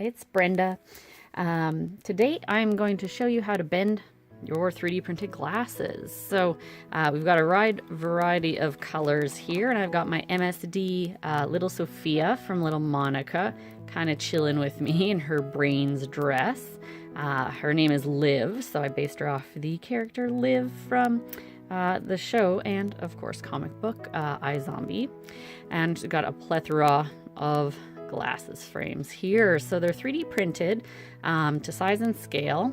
it's Brenda. Today I'm going to show you how to bend your 3D printed glasses. So we've got a wide variety of colors here, and I've got my MSD little Sophia from little Monica kind of chilling with me in her brains dress. Her name is Liv, so I based her off the character Liv from the show and of course comic book iZombie. And we've got a plethora of glasses frames here. So they're 3D printed to size and scale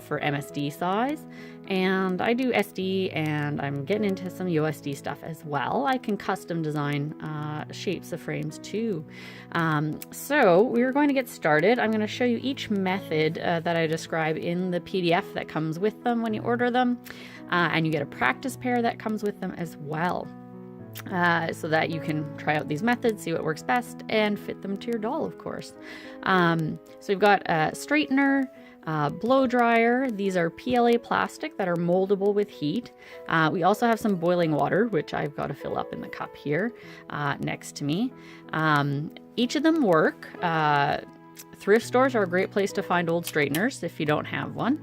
for MSD size. And I do SD, and I'm getting into some USD stuff as well. I can custom design shapes of frames too. So we're going to get started. I'm going to show you each method that I describe in the PDF that comes with them when you order them. And you get a practice pair that comes with them as well. So that you can try out these methods, see what works best, and fit them to your doll, of course. So we've got a straightener, blow dryer. These are PLA plastic that are moldable with heat. We also have some boiling water, which I've got to fill up in the cup here next to me. Each of them work. Thrift stores are a great place to find old straighteners if you don't have one,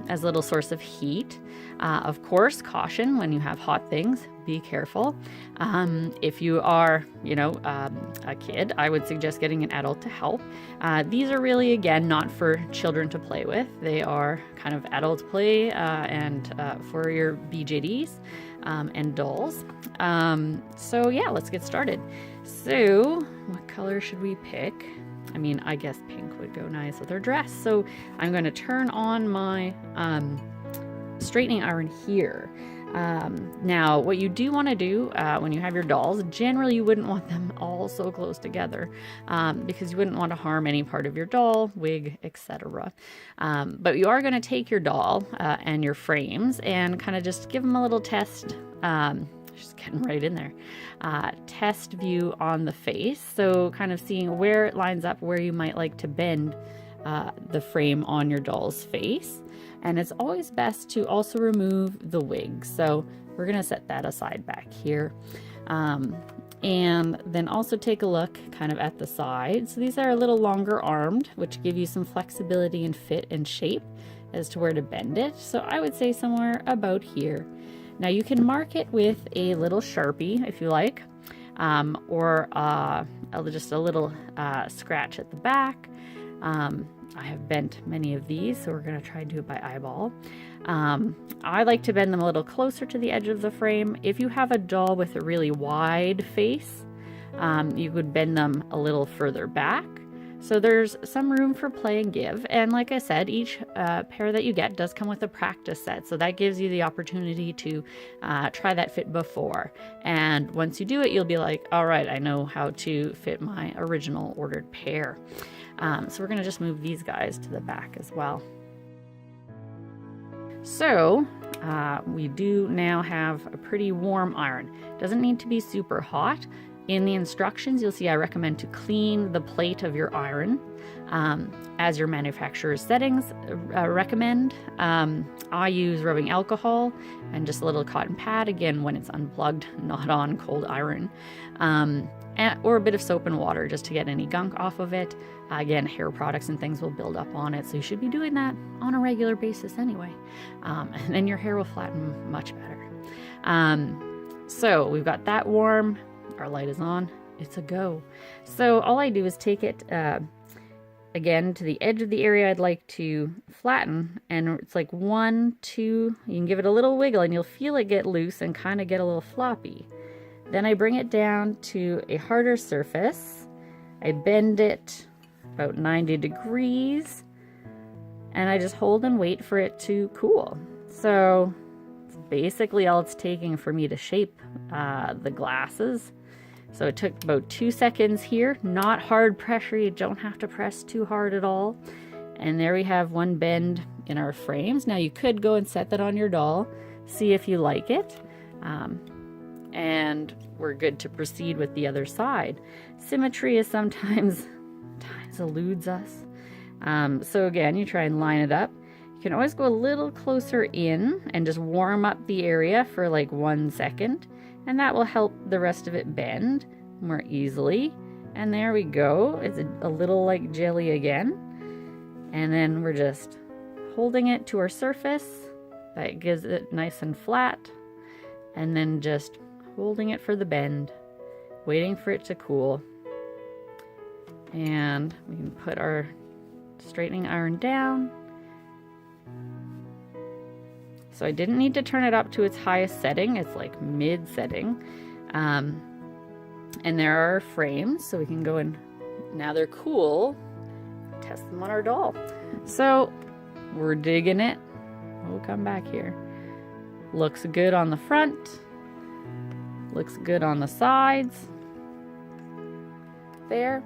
as a little source of heat. Of course, caution when you have hot things, be careful. If you are, a kid, I would suggest getting an adult to help. These are really, again, not for children to play with. They are kind of adult play and for your BJDs and dolls. So yeah, let's get started. So what color should we pick? I mean, I guess pink would go nice with her dress. So I'm going to turn on my straightening iron here. Now, what you do want to do when you have your dolls, generally you wouldn't want them all so close together because you wouldn't want to harm any part of your doll, wig, etc. But you are going to take your doll and your frames and kind of just give them a little test. Just getting right in there. Test view on the face. So kind of seeing where it lines up, where you might like to bend the frame on your doll's face. And it's always best to also remove the wig. So we're going to set that aside back here. And then also take a look kind of at the sides. So these are a little longer armed, which give you some flexibility and fit and shape as to where to bend it. So I would say somewhere about here. Now you can mark it with a little Sharpie if you like, or just a little scratch at the back. I have bent many of these, so we're going to try and do it by eyeball. I like to bend them a little closer to the edge of the frame. If you have a doll with a really wide face, you could bend them a little further back. So there's some room for play and give. And like I said, each pair that you get does come with a practice set. So that gives you the opportunity to try that fit before. And once you do it, you'll be like, all right, I know how to fit my original ordered pair. So we're going to just move these guys to the back as well. So we do now have a pretty warm iron. Doesn't need to be super hot. In the instructions, you'll see I recommend to clean the plate of your iron as your manufacturer's settings recommend. I use rubbing alcohol and just a little cotton pad, again, when it's unplugged, not on cold iron, or a bit of soap and water just to get any gunk off of it. Again, hair products and things will build up on it, so you should be doing that on a regular basis anyway. And then your hair will flatten much better. So we've got that warm. Our light is on. It's a go. So all I do is take it again to the edge of the area I'd like to flatten, and it's like 1, 2. You can give it a little wiggle and you'll feel it get loose and kind of get a little floppy. Then I bring it down to a harder surface. I bend it about 90 degrees and I just hold and wait for it to cool. So it's basically all it's taking for me to shape the glasses. So it took about 2 seconds here, not hard pressure. You don't have to press too hard at all. And there we have one bend in our frames. Now you could go and set that on your doll, see if you like it. And we're good to proceed with the other side. Symmetry is sometimes eludes us. So again, you try and line it up. You can always go a little closer in and just warm up the area for like 1 second. And that will help the rest of it bend more easily. And there we go. It's a little like jelly again. And then we're just holding it to our surface. That gives it nice and flat. And then just holding it for the bend, waiting for it to cool. And we can put our straightening iron down. So I didn't need to turn it up to its highest setting. It's like mid setting. And there are frames, so we can go and, now they're cool, test them on our doll. So we're digging it. We'll come back here. Looks good on the front. Looks good on the sides. There.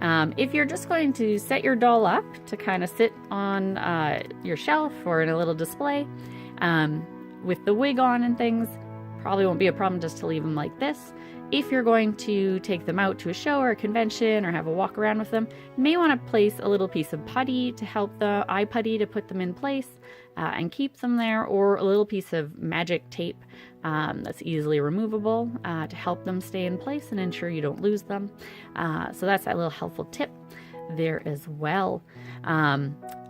If you're just going to set your doll up to kind of sit on your shelf or in a little display with the wig on and things, probably won't be a problem just to leave them like this. If you're going to take them out to a show or a convention or have a walk around with them, you may want to place a little piece of putty to help the eye putty to put them in place and keep them there, or a little piece of magic tape that's easily removable to help them stay in place and ensure you don't lose them. So that's that little helpful tip there as well.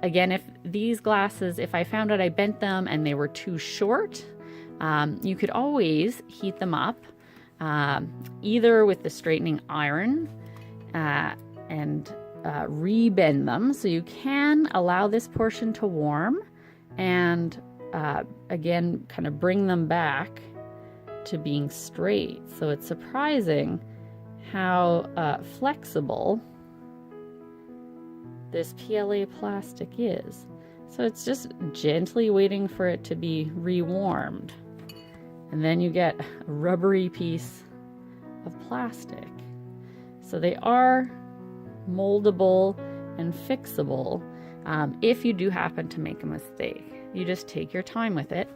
Again, if these glasses, if I found out I bent them and they were too short, you could always heat them up either with the straightening iron and rebend them, so you can allow this portion to warm and again kind of bring them back to being straight. So it's surprising how flexible this PLA plastic is. So it's just gently waiting for it to be rewarmed. And then you get a rubbery piece of plastic. So they are moldable and fixable if you do happen to make a mistake. You just take your time with it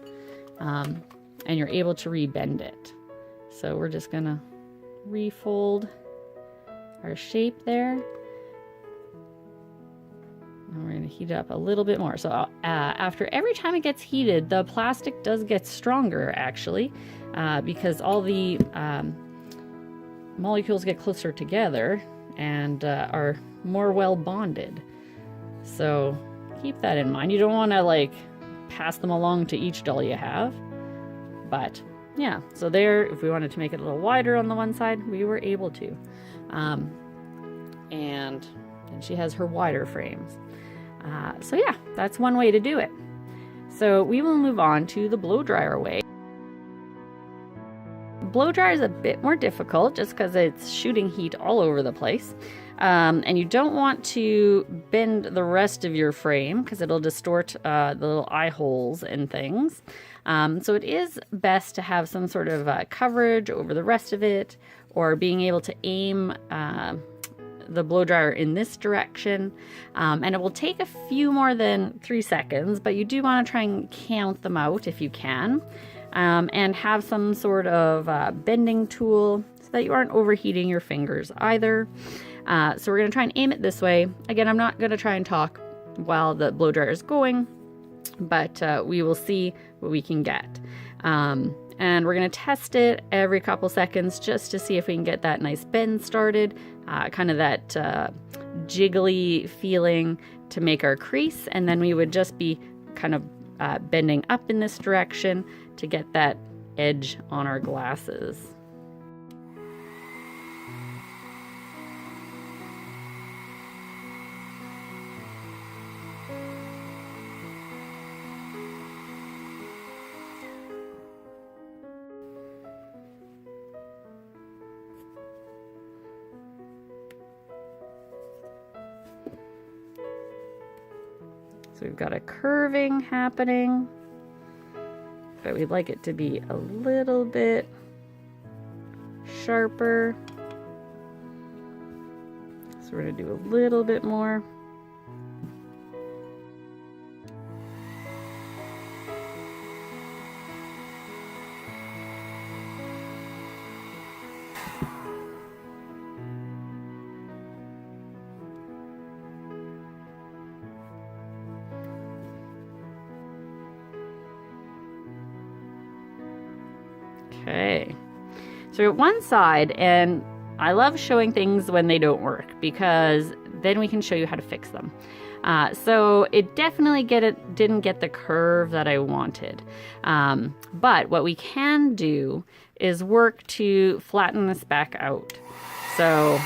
and you're able to rebend it. So we're just gonna refold our shape there. And we're going to heat it up a little bit more. So after every time it gets heated, the plastic does get stronger, actually, because all the molecules get closer together and are more well bonded. So keep that in mind. You don't want to like pass them along to each doll you have. But yeah, so there, if we wanted to make it a little wider on the one side, we were able to. And she has her wider frames. So yeah, that's one way to do it. So we will move on to the blow dryer way. Blow dryer is a bit more difficult just because it's shooting heat all over the place. And you don't want to bend the rest of your frame because it'll distort the little eye holes and things. So it is best to have some sort of coverage over the rest of it, or being able to aim the blow dryer in this direction, and it will take a few more than 3 seconds, but you do want to try and count them out if you can, and have some sort of bending tool so that you aren't overheating your fingers either. So we're going to try and aim it this way. Again, I'm not going to try and talk while the blow dryer is going, but we will see what we can get. And we're going to test it every couple seconds just to see if we can get that nice bend started, kind of that jiggly feeling to make our crease. And then we would just be kind of bending up in this direction to get that edge on our glasses. So we've got a curving happening, but we'd like it to be a little bit sharper. So we're going to do a little bit more. Okay, so at one side, and I love showing things when they don't work because then we can show you how to fix them. So it definitely didn't get the curve that I wanted. But what we can do is work to flatten this back out. So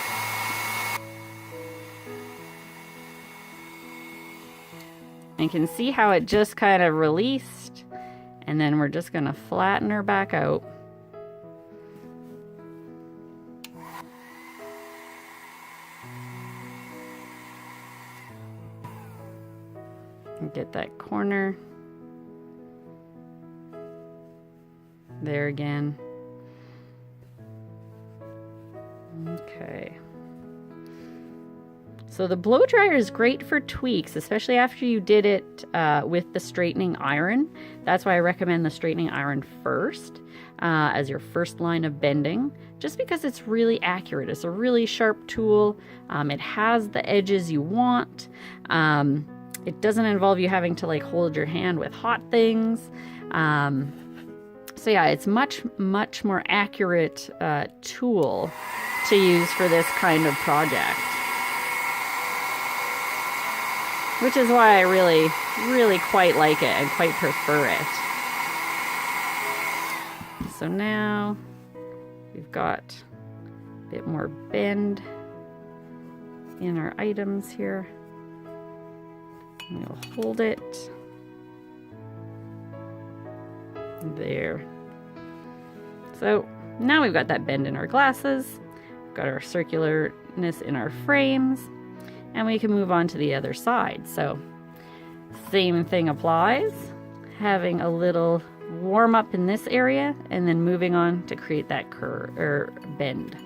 you can see how it just kind of released, and then we're just gonna flatten her back out. Get that corner there again. Okay. So the blow dryer is great for tweaks, especially after you did it with the straightening iron. That's why I recommend the straightening iron first as your first line of bending, just because it's really accurate. It's a really sharp tool. It has the edges you want. It doesn't involve you having to like hold your hand with hot things. So yeah, it's much more accurate tool to use for this kind of project. Which is why I really quite like it and quite prefer it. So now we've got a bit more bend in our items here. We'll hold it. There. So now we've got that bend in our glasses, got our circularness in our frames, and we can move on to the other side. So same thing applies, having a little warm up in this area and then moving on to create that curve or bend.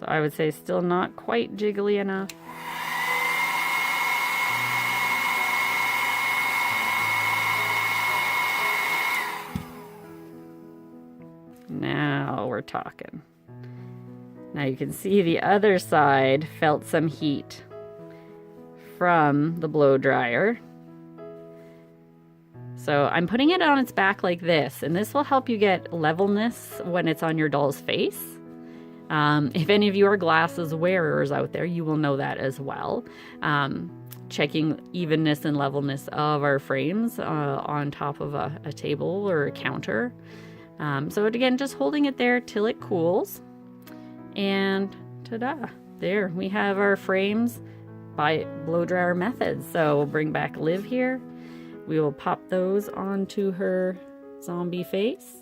So I would say still not quite jiggly enough. Now we're talking. Now you can see the other side felt some heat from the blow dryer. So I'm putting it on its back like this, and this will help you get levelness when it's on your doll's face. If any of you are glasses wearers out there, you will know that as well. Checking evenness and levelness of our frames on top of a table or a counter. So again, just holding it there till it cools. And ta-da! There, we have our frames by blow dryer method. So we'll bring back Liv here. We will pop those onto her zombie face.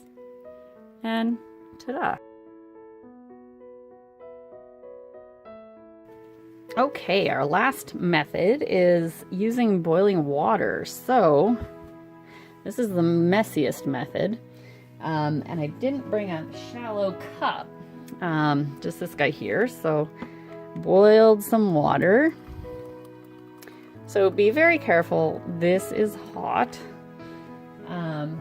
And ta-da! Okay, our last method is using boiling water. So this is the messiest method. And I didn't bring a shallow cup, just this guy here. So boiled some water. So be very careful. This is hot. And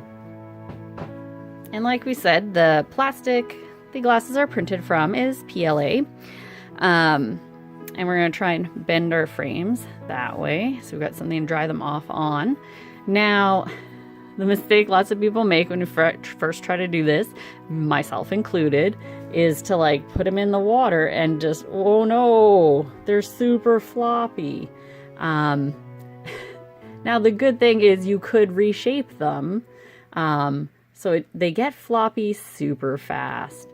like we said, the plastic the glasses are printed from is PLA. And we're going to try and bend our frames that way. So we've got something to dry them off on. Now, the mistake lots of people make when you first try to do this, myself included, is to like put them in the water and just, oh no, they're super floppy. Now, the good thing is you could reshape them. They get floppy super fast.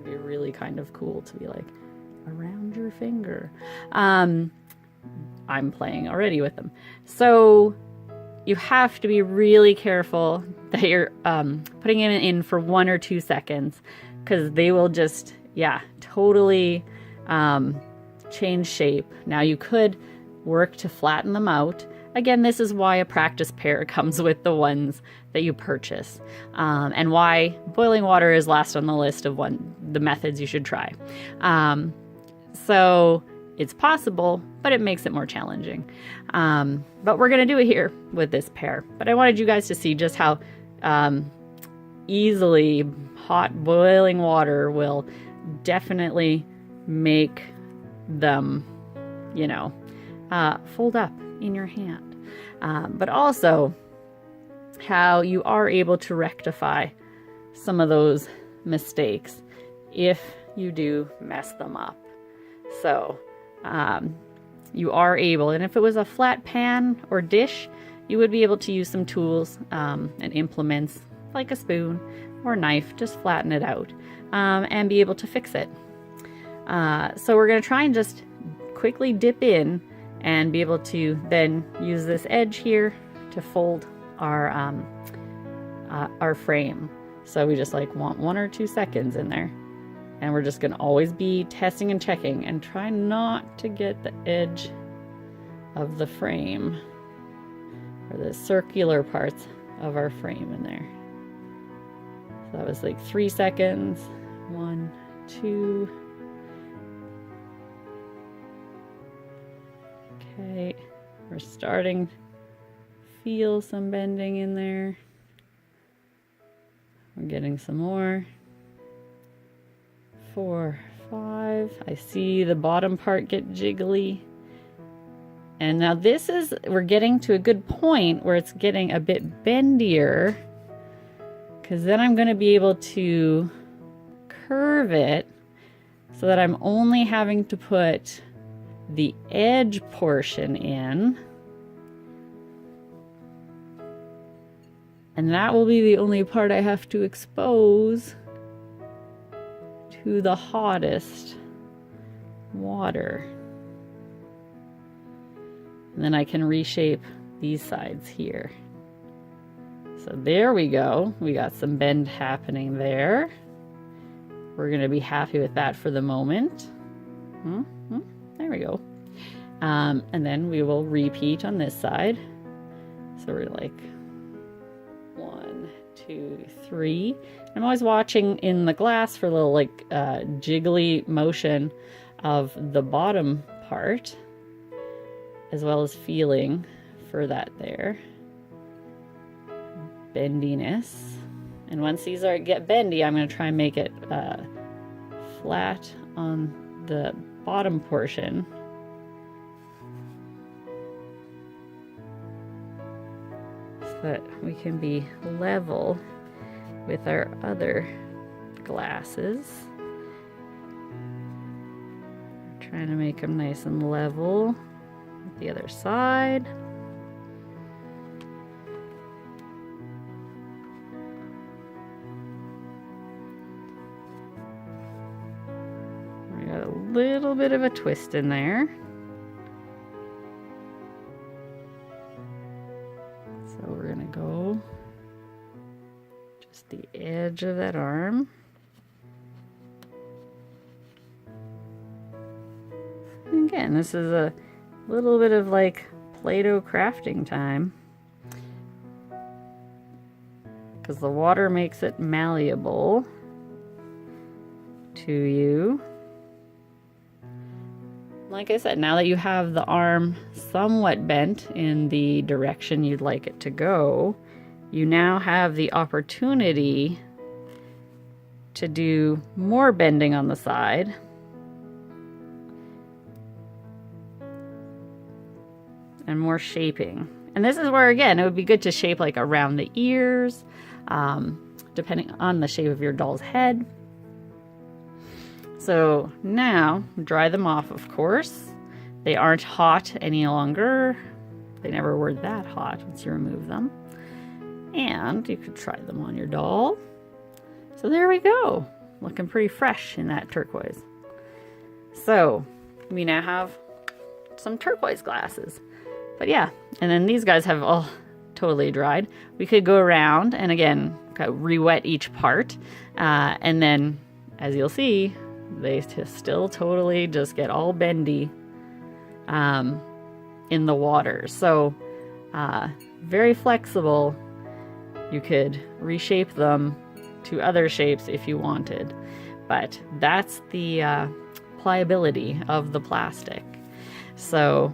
Be really kind of cool to be like around your finger. I'm playing already with them. So you have to be really careful that you're putting them in for 1 or 2 seconds, because they will just, totally change shape. Now you could work to flatten them out. Again, this is why a practice pair comes with the ones that you purchase, and why boiling water is last on the list of the methods you should try. So It's possible, but it makes it more challenging. But we're going to do it here with this pair. But I wanted you guys to see just how easily hot boiling water will definitely make them, you know, fold up in your hand. But also how you are able to rectify some of those mistakes if you do mess them up. So you are able, and if it was a flat pan or dish, you would be able to use some tools and implements like a spoon or knife, just flatten it out and be able to fix it. So we're going to try and just quickly dip in and be able to then use this edge here to fold our frame. So we just like want 1 or 2 seconds in there. And we're just going to always be testing and checking and try not to get the edge of the frame or the circular parts of our frame in there. So that was like 3 seconds. 1, 2. Okay, we're starting to feel some bending in there. We're getting some more. 4, 5. I see the bottom part get jiggly. And now this is, we're getting to a good point where it's getting a bit bendier, because then I'm going to be able to curve it so that I'm only having to put the edge portion in. And that will be the only part I have to expose to the hottest water. And then I can reshape these sides here. So there we go. We got some bend happening there. We're going to be happy with that for the moment. There we go. And then we will repeat on this side. So we're like 1, 2, 3. I'm always watching in the glass for a little like jiggly motion of the bottom part, as well as feeling for that there bendiness. And once these get bendy, I'm going to try and make it flat on the bottom portion. So that we can be level with our other glasses. Trying to make them nice and level with the other side. We got a little bit of a twist in there. So we're gonna go just the edge of that arm. And again, this is a little bit of like Play-Doh crafting time, because the water makes it malleable to you. Like I said, now that you have the arm somewhat bent in the direction you'd like it to go, you now have the opportunity to do more bending on the side. And more shaping. And this is where, again, it would be good to shape like around the ears, depending on the shape of your doll's head. So now, dry them off, of course. They aren't hot any longer. They never were that hot once you remove them. And you could try them on your doll. So there we go. Looking pretty fresh in that turquoise. So we now have some turquoise glasses. But yeah, and then these guys have all totally dried. We could go around and again, re-wet each part. And then, as you'll see, they still totally just get all bendy in the water. So very flexible. You could reshape them to other shapes if you wanted. But that's the pliability of the plastic. So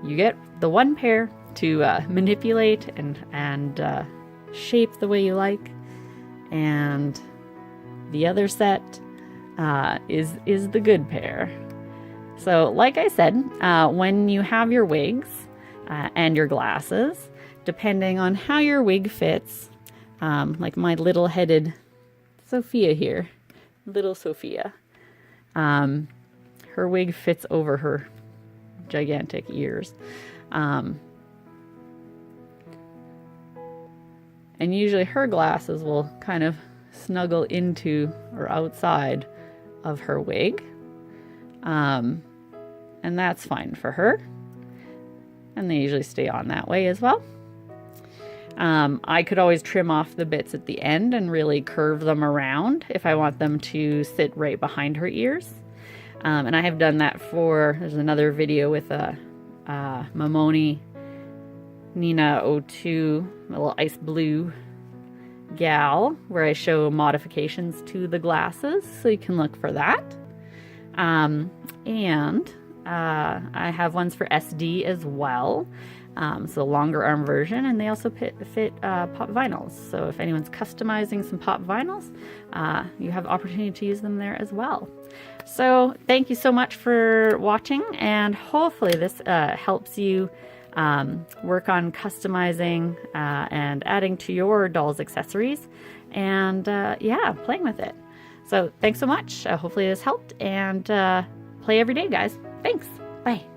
you get the one pair to manipulate and shape the way you like, and the other set is the good pair. So like I said, when you have your wigs and your glasses, depending on how your wig fits, like my little headed Sophia here, little Sophia, her wig fits over her gigantic ears. And usually her glasses will kind of snuggle into or outside of her wig. And that's fine for her. And they usually stay on that way as well. I could always trim off the bits at the end and really curve them around if I want them to sit right behind her ears. And I have done that there's another video with a Mamoni Nina 02, a little ice blue gal, where I show modifications to the glasses, so you can look for that. And I have ones for SD as well, so longer arm version, and they also fit pop vinyls. So if anyone's customizing some pop vinyls, you have opportunity to use them there as well. So thank you so much for watching, and hopefully this helps you work on customizing and adding to your doll's accessories, and yeah, playing with it. So thanks so much. Hopefully this helped, and play every day, guys. Thanks. Bye.